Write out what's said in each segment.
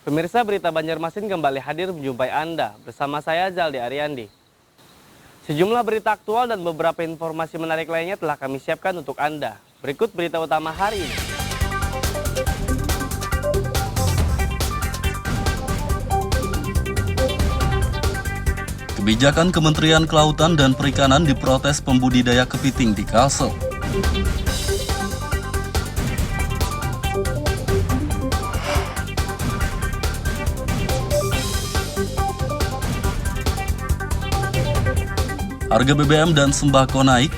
Pemirsa, berita Banjarmasin kembali hadir menjumpai Anda bersama saya Zaldi Ariandi. Sejumlah berita aktual dan beberapa informasi menarik lainnya telah kami siapkan untuk Anda. Berikut berita utama hari ini. Kebijakan Kementerian Kelautan dan Perikanan diprotes pembudidaya kepiting di Kalsel. Harga BBM dan sembako naik,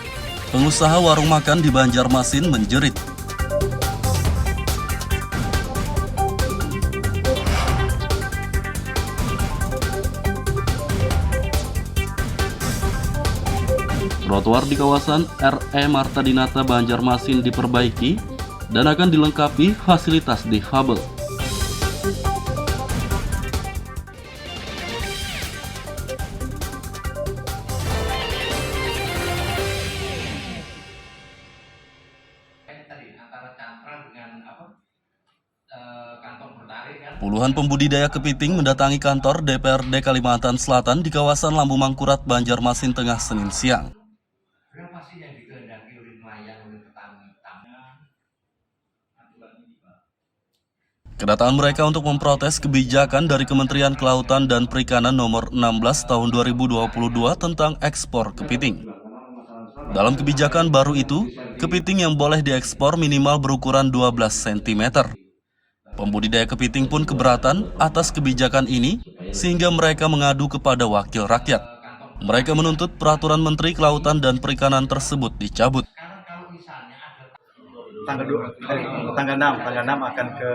pengusaha warung makan di Banjarmasin menjerit. Trotoar di kawasan RE Marta Dinata Banjarmasin diperbaiki dan akan dilengkapi fasilitas difabel. Puluhan pembudidaya kepiting mendatangi kantor DPRD Kalimantan Selatan di kawasan Lambu Mangkurat, Banjarmasin Tengah, Senin siang. Kedatangan mereka untuk memprotes kebijakan dari Kementerian Kelautan dan Perikanan nomor 16 tahun 2022 tentang ekspor kepiting. Dalam kebijakan baru itu, kepiting yang boleh diekspor minimal berukuran 12 cm. Pembudidaya kepiting pun keberatan atas kebijakan ini, sehingga mereka mengadu kepada wakil rakyat. Mereka menuntut peraturan Menteri Kelautan dan Perikanan tersebut dicabut. Tanggal 6 akan ke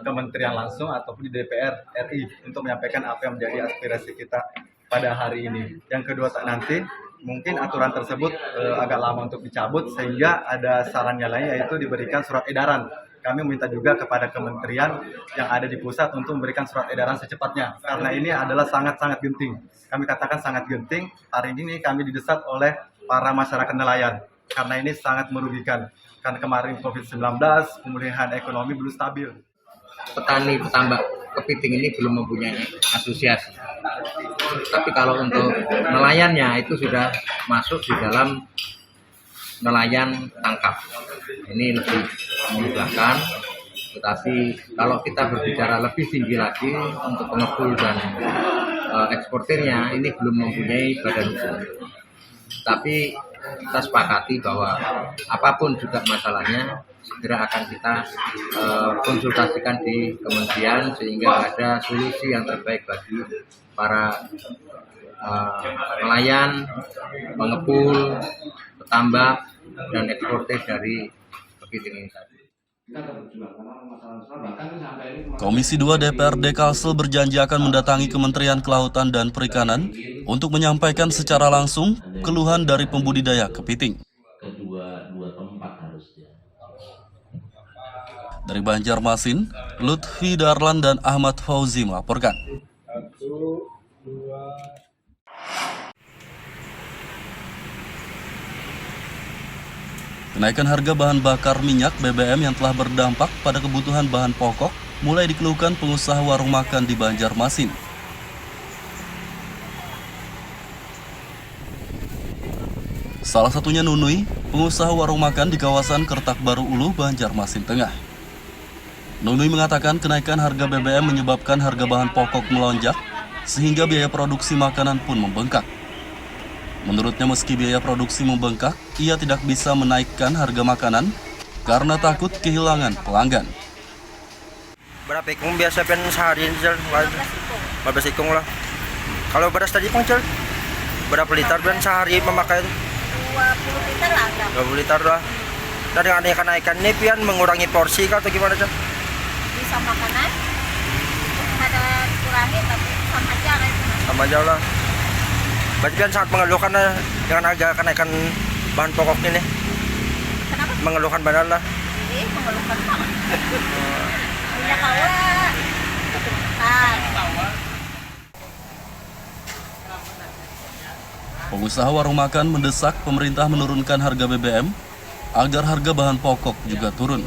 kementerian langsung ataupun di DPR RI untuk menyampaikan apa yang menjadi aspirasi kita pada hari ini. Yang kedua, nanti mungkin aturan tersebut agak lama untuk dicabut, sehingga ada sarannya lain, yaitu diberikan surat edaran. Kami meminta juga kepada kementerian yang ada di pusat untuk memberikan surat edaran secepatnya, karena ini adalah sangat-sangat genting. Kami katakan sangat genting. Hari ini kami didesak oleh para masyarakat nelayan, karena ini sangat merugikan. Karena kemarin COVID-19, pemulihan ekonomi belum stabil. Petani petambak kepiting ini belum mempunyai asosiasi. Tapi kalau untuk nelayannya itu sudah masuk di dalam nelayan tangkap. Ini lebih memudahkan, tetapi kalau kita berbicara lebih tinggi lagi untuk pengepul dan eksportirnya, ini belum mempunyai badan hukum. Tapi kita sepakati bahwa apapun juga masalahnya, segera akan kita konsultasikan di kementerian sehingga ada solusi yang terbaik bagi para nelayan, pengepul, petambak, dan eksportir dari kepiting ini tadi. Komisi 2 DPRD Kalsel berjanji akan mendatangi Kementerian Kelautan dan Perikanan untuk menyampaikan secara langsung keluhan dari pembudidaya kepiting. Dari Banjarmasin, Lutfi Darlan dan Ahmad Fauzi melaporkan. Kenaikan harga bahan bakar minyak BBM yang telah berdampak pada kebutuhan bahan pokok mulai dikeluhkan pengusaha warung makan di Banjarmasin. Salah satunya Nunui, pengusaha warung makan di kawasan Kertak Baru Ulu, Banjarmasin Tengah. Nunui mengatakan kenaikan harga BBM menyebabkan harga bahan pokok melonjak, sehingga biaya produksi makanan pun membengkak. Menurutnya meski biaya produksi membengkak, ia tidak bisa menaikkan harga makanan karena takut kehilangan pelanggan. Berapa ikung biasa pen sehari Cel? 15 ikung lah. Kalau beras tadi Pang Cel? Berapa liter pen sehari memakai? 20 liter lah. 20 liter lah. Dari adanya kenaikan ini pian mengurangi porsi atau gimana Cel? Bisa makanan. Ada kurangi tapi sama aja kan. Sama aja lah. Berarti kan sangat mengeluhkan dengan harga kenaikan bahan pokok ini. Kenapa? Mengeluhkan badan lah. Mengeluhkan banget. Minyak awal. Pengusaha warung makan mendesak pemerintah menurunkan harga BBM agar harga bahan pokok juga turun.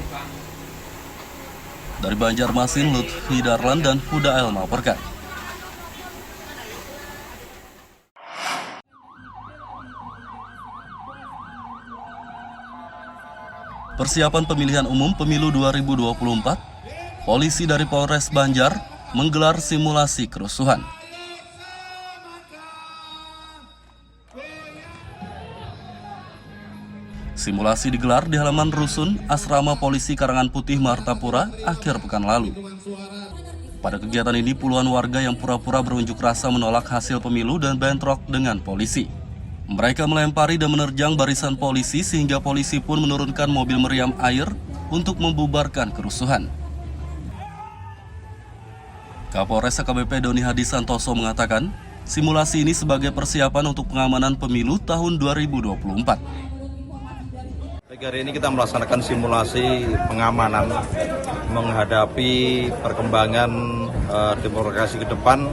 Dari Banjarmasin, Lutfi Darlan dan Huda El melaporkan. Persiapan pemilihan umum pemilu 2024, polisi dari Polres Banjar menggelar simulasi kerusuhan. Simulasi digelar di halaman rusun Asrama Polisi Karangan Putih, Martapura, akhir pekan lalu. Pada kegiatan ini, puluhan warga yang pura-pura berunjuk rasa menolak hasil pemilu dan bentrok dengan polisi. Mereka melempari dan menerjang barisan polisi sehingga polisi pun menurunkan mobil meriam air untuk membubarkan kerusuhan. Kapolres AKBP Doni Hadi Santoso mengatakan, simulasi ini sebagai persiapan untuk pengamanan pemilu tahun 2024. Hari ini kita melaksanakan simulasi pengamanan menghadapi perkembangan demokrasi ke depan,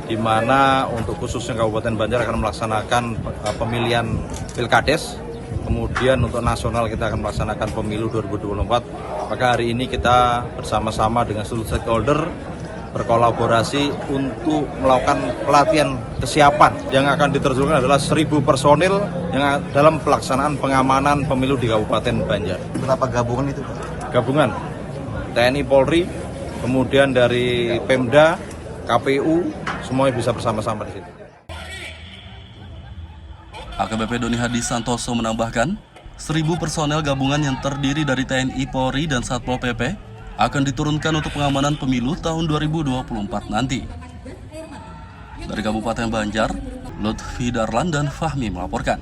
di mana untuk khususnya Kabupaten Banjar akan melaksanakan pemilihan Pilkades, kemudian untuk nasional kita akan melaksanakan pemilu 2024. Maka hari ini kita bersama-sama dengan seluruh stakeholder berkolaborasi untuk melakukan pelatihan kesiapan. Yang akan diterjunkan adalah 1.000 personil yang dalam pelaksanaan pengamanan pemilu di Kabupaten Banjar. Berapa gabungan itu? Gabungan TNI Polri, kemudian dari Pemda, KPU, semuanya bisa bersama-sama di situ. AKBP Doni Hadi Santoso menambahkan, 1.000 personel gabungan yang terdiri dari TNI, Polri, dan Satpol PP akan diturunkan untuk pengamanan pemilu tahun 2024 nanti. Dari Kabupaten Banjar, Lutfi Darlan dan Fahmi melaporkan.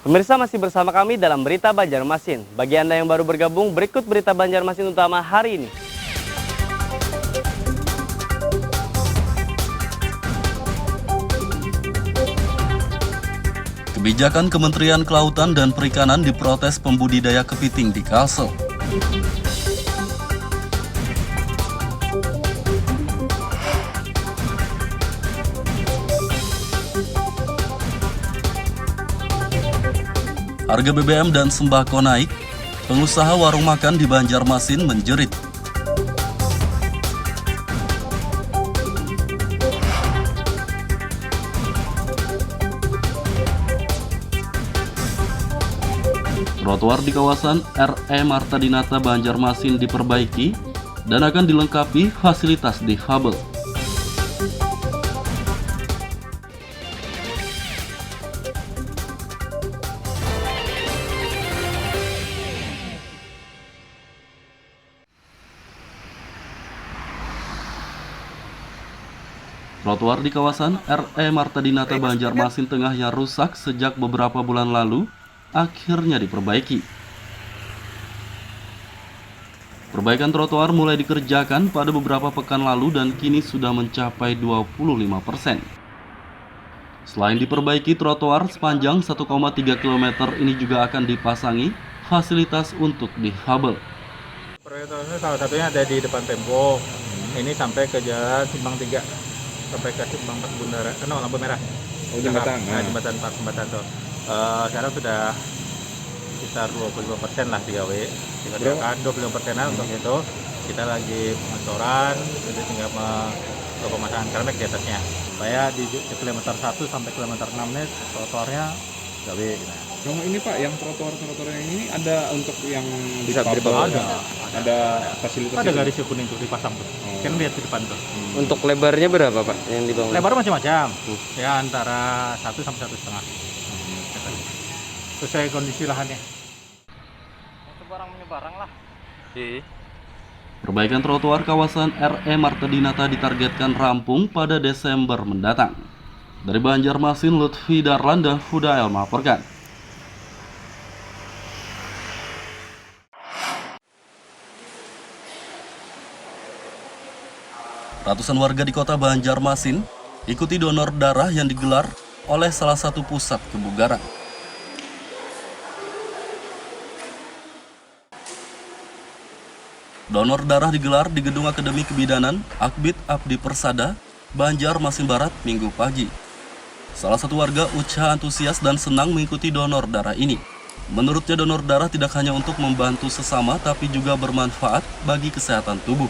Pemirsa masih bersama kami dalam Berita Banjarmasin. Bagi Anda yang baru bergabung, berikut Berita Banjarmasin utama hari ini. Kebijakan Kementerian Kelautan dan Perikanan diprotes pembudidaya kepiting di Kalsel. Harga BBM dan sembako naik, pengusaha warung makan di Banjarmasin menjerit. Trotoar di kawasan RE Marta Dinata Banjarmasin diperbaiki dan akan dilengkapi fasilitas difabel. Trotoar di kawasan RE Marta Dinata Banjarmasin Tengah yang rusak sejak beberapa bulan lalu akhirnya diperbaiki. Perbaikan trotoar mulai dikerjakan pada beberapa pekan lalu dan kini sudah mencapai 25%. Selain diperbaiki, trotoar sepanjang 1,3 km ini juga akan dipasangi fasilitas untuk difabel. Prioritasnya salah satunya ada di depan Tempo. Ini sampai ke Jalan Simpang 3, sampai ke Simpang 4 Bundara, lampu merah. Oh, jembatan. Jembatan 4 jembatan tuh. Sekarang sudah sekitar 25% lah digawe. Kita doakan 25%-an untuk itu. Kita lagi pengecoran, jadi tinggal pemasangan kermek di atasnya. Supaya di kilometer 1 sampai kilometer 6 ini trotoarnya gawe. Yang ini Pak, yang trotoar yang ini ada untuk yang Bisa difabel? Ada fasilitas? ada garis kuning tuh dipasang tuh. Kan lihat di depan tuh. Untuk lebarnya berapa Pak yang dibangun? Lebar macam-macam. Ya antara 1 sampai 1,5. Sesuai kondisi lahannya. Sebarang lah. Perbaikan trotoar kawasan RE Marta Dinata ditargetkan rampung pada Desember mendatang. Dari Banjarmasin, Lutfi Darlan dan Huda El melaporkan. Ratusan warga di kota Banjarmasin ikuti donor darah yang digelar oleh salah satu pusat kebugaran. Donor darah digelar di Gedung Akademi Kebidanan Akbid Abdi Persada Banjarmasin Barat, Minggu pagi. Salah satu warga Ucha antusias dan senang mengikuti donor darah ini. Menurutnya donor darah tidak hanya untuk membantu sesama, tapi juga bermanfaat bagi kesehatan tubuh.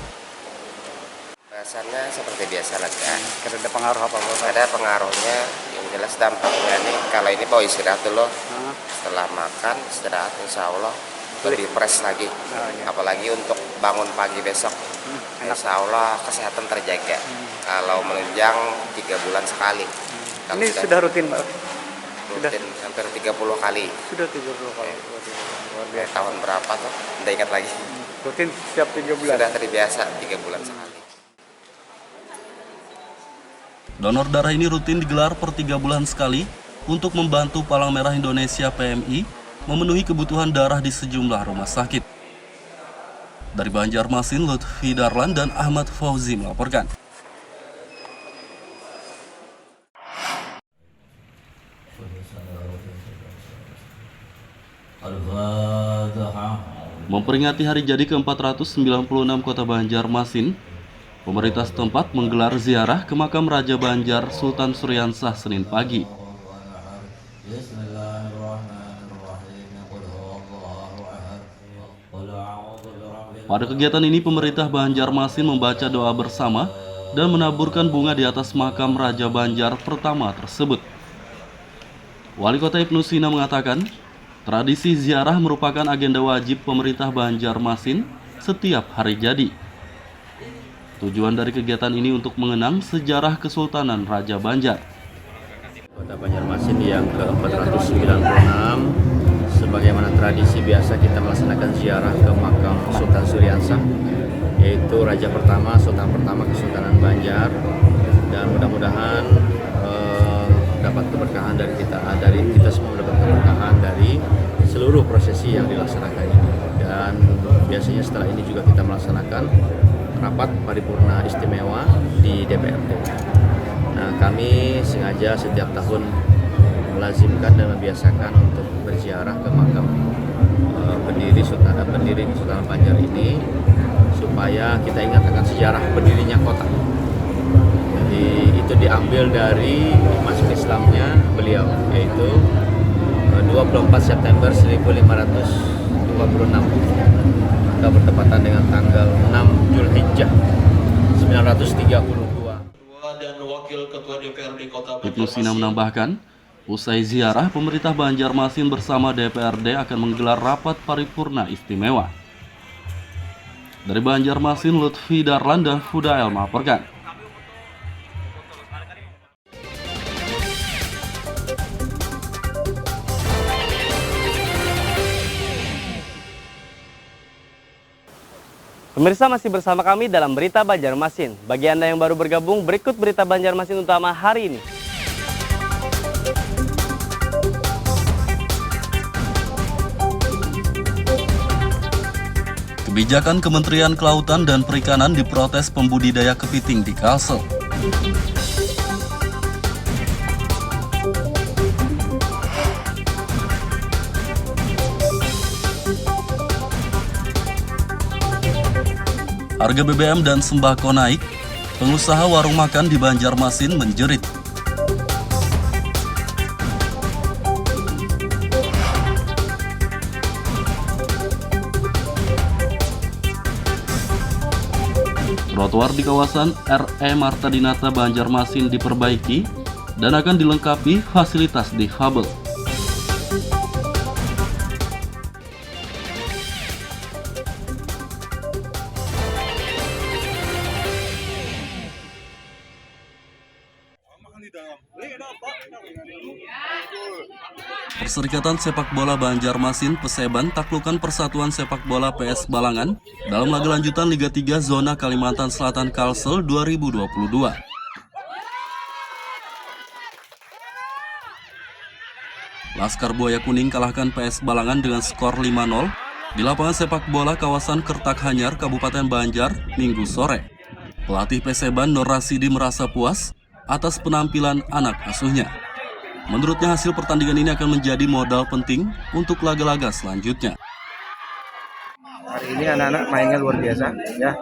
Rasanya seperti biasa aja. Ada pengaruh apa? Ada pengaruhnya, yang jelas dampaknya nih, kalau ini mau istirahat dulu. Setelah makan, istirahat, insya Allah lebih fresh lagi. Apalagi untuk bangun pagi besok, insya Allah kesehatan terjaga. Kalau menunjang 3 bulan sekali. Ini sudah rutin, Pak? Rutin hampir 30 kali. Sudah 30 kali. Luar biasa. Tahun berapa tuh? Tidak ingat lagi. Rutin setiap 3 bulan. Sudah terbiasa 3 bulan sekali. Donor darah ini rutin digelar per 3 bulan sekali untuk membantu Palang Merah Indonesia PMI memenuhi kebutuhan darah di sejumlah rumah sakit. Dari Banjarmasin, Lutfi Darlan dan Ahmad Fauzi melaporkan. Memperingati hari jadi ke-496 Kota Banjarmasin, pemerintah setempat menggelar ziarah ke makam Raja Banjar Sultan Suryansah Senin pagi. Pada kegiatan ini, pemerintah Banjarmasin membaca doa bersama dan menaburkan bunga di atas makam Raja Banjar pertama tersebut. Wali Kota Ibnu Sina mengatakan, tradisi ziarah merupakan agenda wajib pemerintah Banjarmasin setiap hari jadi. Tujuan dari kegiatan ini untuk mengenang sejarah Kesultanan Raja Banjar. Kota Banjarmasin yang ke-496, sebagaimana tradisi biasa kita melaksanakan ziarah ke makam Sultan Suryansah, yaitu Raja pertama, Sultan pertama Kesultanan Banjar, dan mudah-mudahan dapat keberkahan dari kita semua mendapat keberkahan dari seluruh prosesi yang dilaksanakan ini. Dan biasanya setelah ini juga kita melaksanakan rapat paripurna istimewa di DPRD. Nah, kami sengaja setiap tahun melazimkan dan membiasakan untuk berziarah ke makam pendiri Kesultanan Banjar ini supaya kita ingat akan sejarah berdirinya kota. Jadi itu diambil dari masuk Islamnya beliau, yaitu 24 September 1526, maka bertepatan dengan tanggal 6 Zulhijjah 932. Ibnu Sina menambahkan, usai ziarah, pemerintah Banjarmasin bersama DPRD akan menggelar rapat paripurna istimewa. Dari Banjarmasin, Lutfi Darlan dan Fudael melaporkan. Pemirsa, masih bersama kami dalam Berita Banjarmasin. Bagi Anda yang baru bergabung, berikut Berita Banjarmasin utama hari ini. Kebijakan Kementerian Kelautan dan Perikanan diprotes pembudidaya kepiting di Kalsel. Harga BBM dan sembako naik, pengusaha warung makan di Banjarmasin menjerit. Trotoar di kawasan RE Marta Dinata Banjarmasin diperbaiki dan akan dilengkapi fasilitas difabel. Perserikatan Sepak Bola Banjarmasin Peseban taklukkan Persatuan Sepak Bola PS Balangan dalam laga lanjutan Liga 3 Zona Kalimantan Selatan Kalsel 2022. Laskar Buaya Kuning kalahkan PS Balangan dengan skor 5-0 di lapangan sepak bola kawasan Kertak Hanyar, Kabupaten Banjar, Minggu sore. Pelatih Peseban Nur Rasidi merasa puas atas penampilan anak asuhnya. Menurutnya hasil pertandingan ini akan menjadi modal penting untuk laga-laga selanjutnya. Hari ini anak-anak mainnya luar biasa, ya.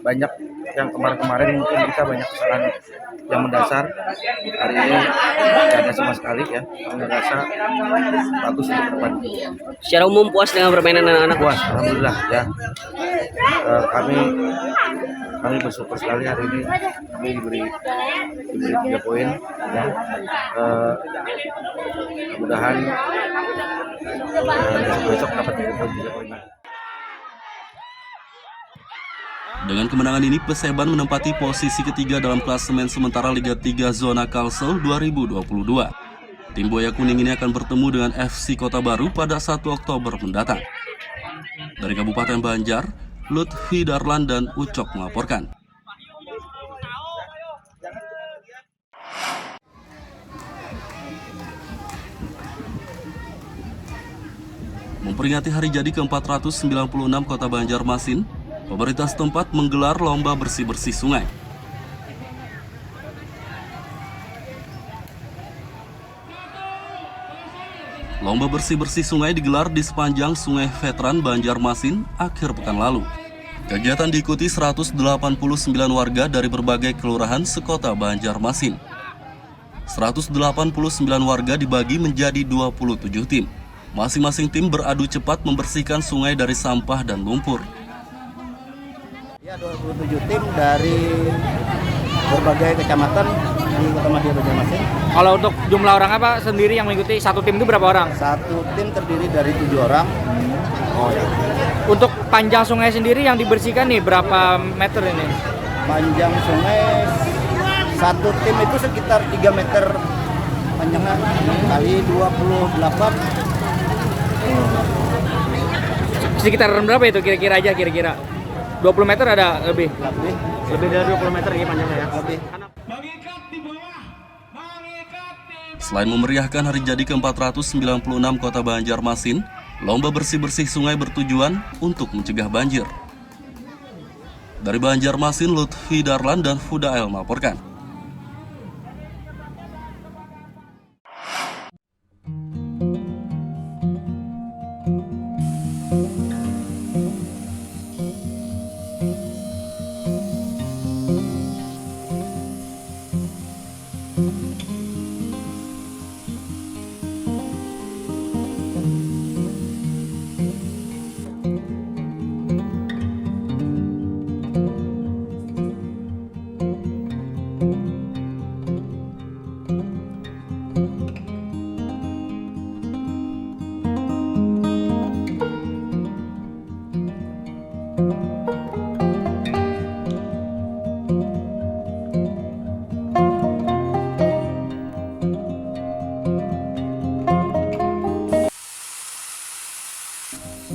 Banyak yang kemarin-kemarin mungkin kita banyak kesalahan yang mendasar. Hari ini tidak ada sama sekali ya. Kami merasa bagus untuk ke depan. Secara umum puas dengan permainan anak-anak? Puas, alhamdulillah ya. Kami bersyukur sekali hari ini kami diberi 3 poin ya. Mudah-mudahan besok dapat 3 poin. Dengan kemenangan ini, Perseban menempati posisi ketiga dalam klasemen sementara Liga 3 Zona Kalsel 2022. Tim Buaya Kuning ini akan bertemu dengan FC Kota Baru pada 1 Oktober mendatang. Dari Kabupaten Banjar, Lutfi Darlan dan Ucok melaporkan. Memperingati hari jadi ke-496 Kota Banjarmasin, pemerintah setempat menggelar lomba bersih-bersih sungai. Lomba bersih-bersih sungai digelar di sepanjang Sungai Veteran Banjarmasin akhir pekan lalu. Kegiatan diikuti 189 warga dari berbagai kelurahan sekota Banjarmasin. 189 warga dibagi menjadi 27 tim. Masing-masing tim beradu cepat membersihkan sungai dari sampah dan lumpur. Ya, 27 tim dari berbagai kecamatan di Kota Madya Banjarmasin. Kalau untuk jumlah orang apa sendiri yang mengikuti satu tim itu berapa orang? Satu tim terdiri dari 7 orang. Oh ya. Untuk panjang sungai sendiri yang dibersihkan nih berapa meter ini? Panjang sungai satu tim itu sekitar 3 meter panjangnya kali 28. Sekitar berapa itu kira-kira aja kira-kira? 20 meter ada lebih? Lebih dari 20 meter ya panjangnya ya. Lebih. Selain memeriahkan hari jadi ke-496 Kota Banjarmasin, lomba bersih-bersih sungai bertujuan untuk mencegah banjir. Dari Banjarmasin, Lutfi Darlan dan Fudael melaporkan.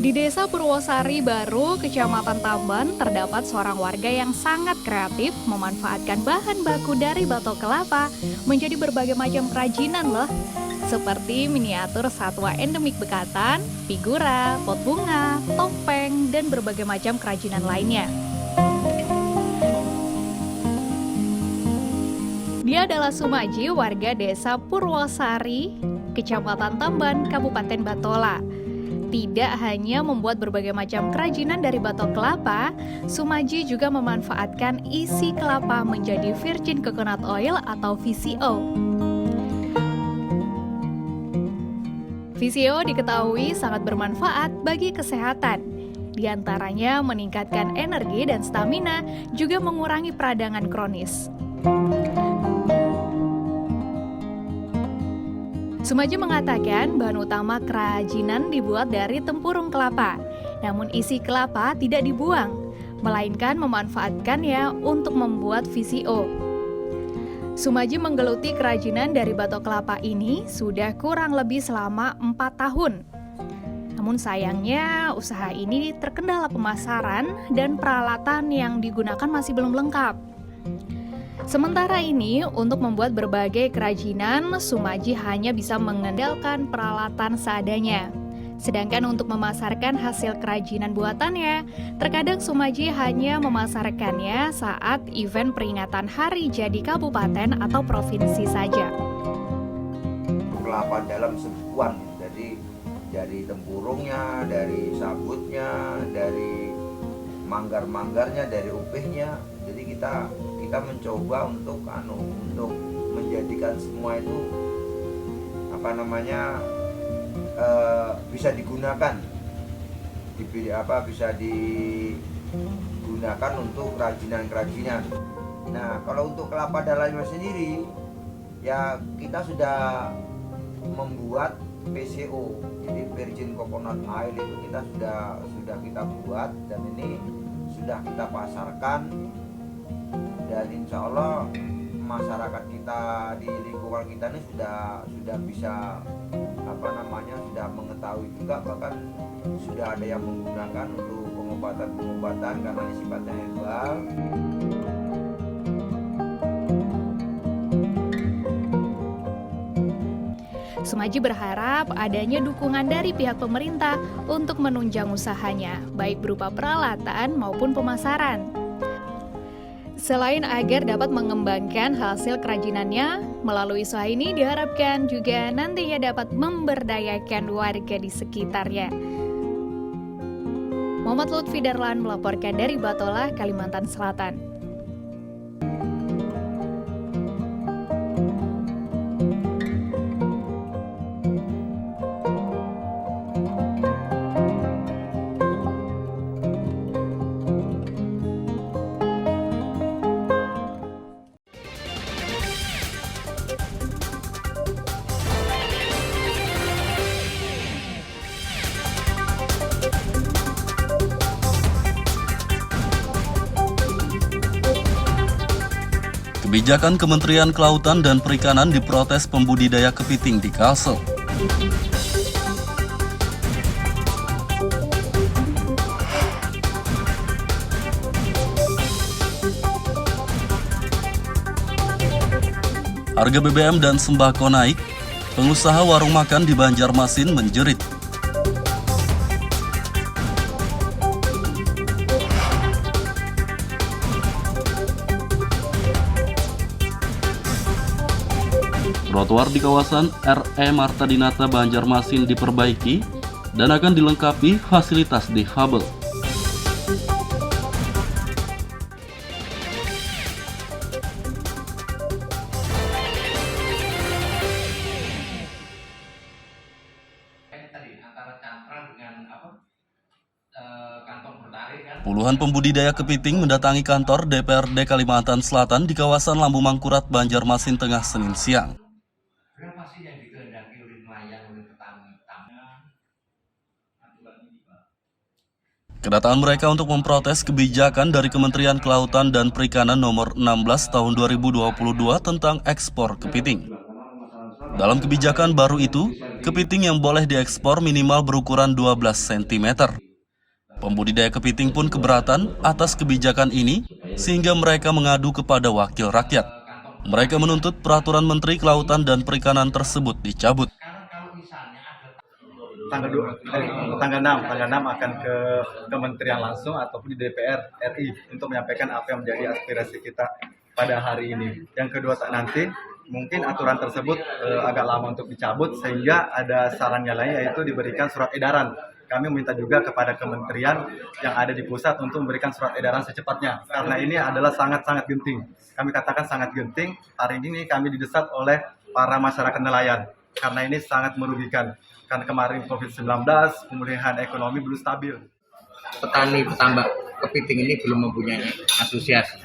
Di Desa Purwosari Baru, Kecamatan Tamban, terdapat seorang warga yang sangat kreatif memanfaatkan bahan baku dari batok kelapa menjadi berbagai macam kerajinan loh. Seperti miniatur satwa endemik Bekatan, figura, pot bunga, topeng, dan berbagai macam kerajinan lainnya. Dia adalah Sumaji, warga Desa Purwosari, Kecamatan Tamban, Kabupaten Batola. Tidak hanya membuat berbagai macam kerajinan dari batok kelapa, Sumaji juga memanfaatkan isi kelapa menjadi virgin coconut oil atau VCO. VCO diketahui sangat bermanfaat bagi kesehatan. Di antaranya meningkatkan energi dan stamina, juga mengurangi peradangan kronis. Sumaji mengatakan bahan utama kerajinan dibuat dari tempurung kelapa, namun isi kelapa tidak dibuang, melainkan memanfaatkannya untuk membuat VCO. Sumaji menggeluti kerajinan dari batok kelapa ini sudah kurang lebih selama 4 tahun. Namun sayangnya usaha ini terkendala pemasaran dan peralatan yang digunakan masih belum lengkap. Sementara ini, untuk membuat berbagai kerajinan, Sumaji hanya bisa mengandalkan peralatan seadanya. Sedangkan untuk memasarkan hasil kerajinan buatannya, terkadang Sumaji hanya memasarkannya saat event peringatan hari jadi kabupaten atau provinsi saja. Kelapa dalam sebuah, jadi dari tempurungnya, dari sabutnya, dari manggar-manggarnya, dari upihnya. Jadi kita mencoba untuk menjadikan semua itu bisa digunakan, bisa digunakan untuk kerajinan-kerajinan. Nah, kalau untuk kelapa Dalaima sendiri, ya kita sudah membuat PCO, jadi virgin coconut oil itu sudah kita buat, dan ini sudah kita pasarkan, dan insya Allah masyarakat kita di lingkungan kita ini sudah bisa sudah mengetahui juga, bahkan sudah ada yang menggunakan untuk pengobatan karena ini sifatnya herbal. Sumaji berharap adanya dukungan dari pihak pemerintah untuk menunjang usahanya, baik berupa peralatan maupun pemasaran. Selain agar dapat mengembangkan hasil kerajinannya, melalui usaha ini diharapkan juga nantinya dapat memberdayakan warga di sekitarnya. Muhammad Lutfi Darlan melaporkan dari Batola, Kalimantan Selatan. Kebijakan Kementerian Kelautan dan Perikanan diprotes pembudidaya kepiting di Kalsel. Harga BBM dan sembako naik, pengusaha warung makan di Banjarmasin menjerit. Trotoar di kawasan RE Marta Dinata Banjarmasin diperbaiki dan akan dilengkapi fasilitas difabel. Puluhan pembudidaya kepiting mendatangi kantor DPRD Kalimantan Selatan di kawasan Lambu Mangkurat, Banjarmasin Tengah, Senin siang. Kedatangan mereka untuk memprotes kebijakan dari Kementerian Kelautan dan Perikanan nomor 16 tahun 2022 tentang ekspor kepiting. Dalam kebijakan baru itu, kepiting yang boleh diekspor minimal berukuran 12 cm. Pembudidaya kepiting pun keberatan atas kebijakan ini, sehingga mereka mengadu kepada wakil rakyat. Mereka menuntut peraturan Menteri Kelautan dan Perikanan tersebut dicabut. Tanggal 6 akan ke kementerian langsung ataupun di DPR RI untuk menyampaikan apa yang menjadi aspirasi kita pada hari ini. Yang kedua, nanti mungkin aturan tersebut agak lama untuk dicabut, sehingga ada sarannya lain, yaitu diberikan surat edaran. Kami meminta juga kepada kementerian yang ada di pusat untuk memberikan surat edaran secepatnya, karena ini adalah sangat-sangat genting. Kami katakan sangat genting. Hari ini kami didesak oleh para masyarakat nelayan, karena ini sangat merugikan. Karena kemarin COVID-19, pemulihan ekonomi belum stabil. Petani petambak kepiting ini belum mempunyai asosiasi.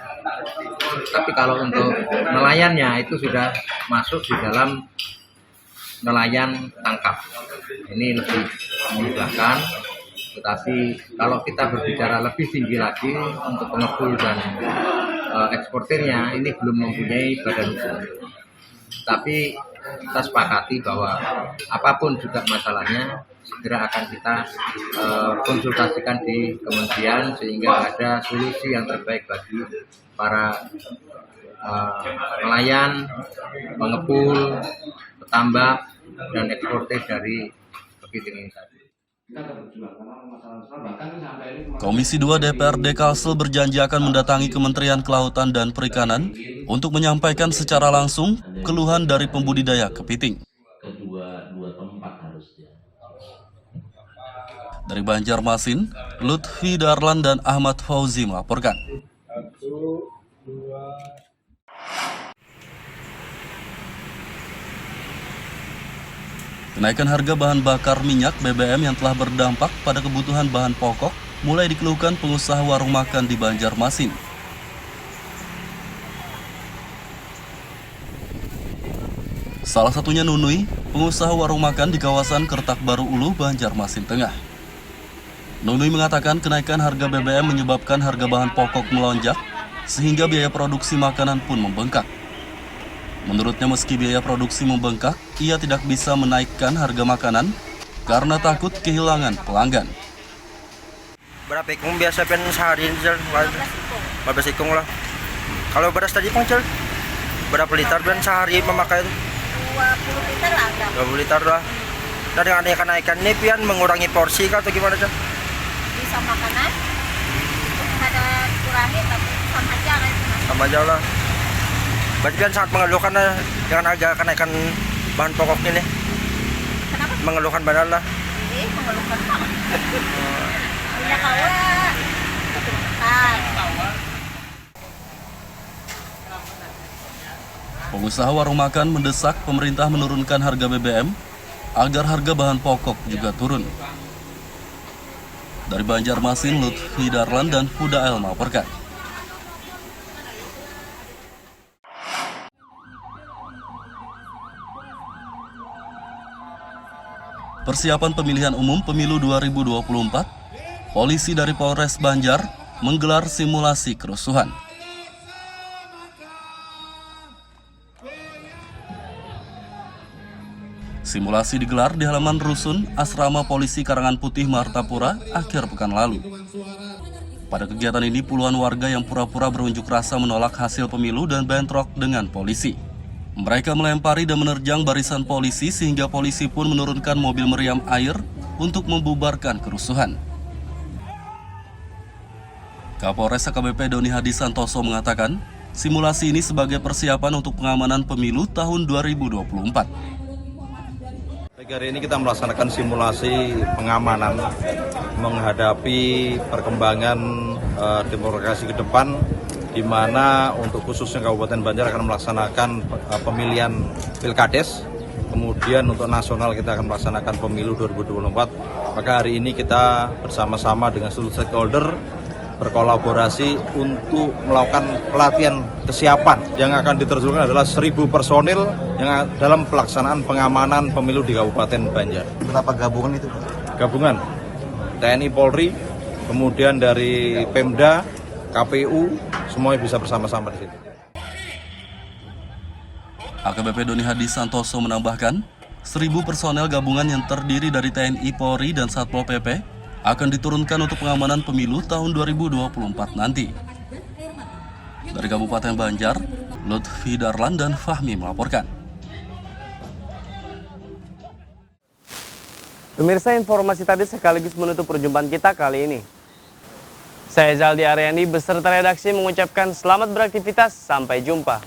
Tapi kalau untuk nelayannya itu sudah masuk di dalam nelayan tangkap. Ini lebih memudahkan. Tetapi kalau kita berbicara lebih tinggi lagi untuk pengepul dan eksportirnya, ini belum mempunyai badan hukum. Tapi kita sepakati bahwa apapun juga masalahnya, segera akan kita konsultasikan di kementerian sehingga ada solusi yang terbaik bagi para nelayan, pengepul, petambak, dan eksportir dari kepiting ini tadi. Komisi 2 DPRD Kalsel berjanji akan mendatangi Kementerian Kelautan dan Perikanan untuk menyampaikan secara langsung keluhan dari pembudidaya kepiting. Dari Banjarmasin, Lutfi Darlan dan Ahmad Fauzi melaporkan. Kenaikan harga bahan bakar minyak BBM yang telah berdampak pada kebutuhan bahan pokok mulai dikeluhkan pengusaha warung makan di Banjarmasin. Salah satunya Nunui, pengusaha warung makan di kawasan Kertak Baru Ulu, Banjarmasin Tengah. Nunui mengatakan kenaikan harga BBM menyebabkan harga bahan pokok melonjak, sehingga biaya produksi makanan pun membengkak. Menurutnya meski biaya produksi membengkak, ia tidak bisa menaikkan harga makanan karena takut kehilangan pelanggan. Berapa ikung biasa pen sehari ini 15 ikung lah. Kalau beras tadi pun cel berapa liter pen sehari memakai 20 liter lah. 20 liter lah. Dan dengan adanya kenaikan ini pian mengurangi porsi kah atau gimana cel? Bisa makanan, ada kurangi tapi sama aja kan itu. Sama aja lah. Berarti kan sangat mengeluhkan dengan harga kenaikan bahan pokok ini. Kenapa? Mengeluhkan badan lah. Mengeluhkan banget. Minyak awal. Pengusaha warung makan mendesak pemerintah menurunkan harga BBM agar harga bahan pokok juga turun. Dari Banjarmasin, Lutfi Darlan dan Huda El melaporkan. Persiapan pemilihan umum pemilu 2024, polisi dari Polres Banjar menggelar simulasi kerusuhan. Simulasi digelar di halaman rusun Asrama Polisi Karangan Putih, Martapura, akhir pekan lalu. Pada kegiatan ini, puluhan warga yang pura-pura berunjuk rasa menolak hasil pemilu dan bentrok dengan polisi. Mereka melempari dan menerjang barisan polisi sehingga polisi pun menurunkan mobil meriam air untuk membubarkan kerusuhan. Kapolres AKBP Doni Hadi Santoso mengatakan, simulasi ini sebagai persiapan untuk pengamanan pemilu tahun 2024. Hari ini kita melaksanakan simulasi pengamanan menghadapi perkembangan demokrasi ke depan, di mana untuk khususnya Kabupaten Banjar akan melaksanakan pemilihan Pilkades, kemudian untuk nasional kita akan melaksanakan pemilu 2024. Maka hari ini kita bersama-sama dengan seluruh stakeholder berkolaborasi untuk melakukan pelatihan kesiapan. Yang akan diterjunkan adalah 1.000 personil yang dalam pelaksanaan pengamanan pemilu di Kabupaten Banjar. Berapa gabungan itu? Gabungan TNI Polri, kemudian dari Pemda, KPU, semuanya bisa bersama-sama di situ. AKBP Doni Hadi Santoso menambahkan, 1.000 personel gabungan yang terdiri dari TNI, Polri, dan Satpol PP akan diturunkan untuk pengamanan pemilu tahun 2024 nanti. Dari Kabupaten Banjar, Lutfi Darlan dan Fahmi melaporkan. Pemirsa, informasi tadi sekaligus menutup perjumpaan kita kali ini. Saya Zaldi Aryandi beserta redaksi mengucapkan selamat beraktivitas, sampai jumpa.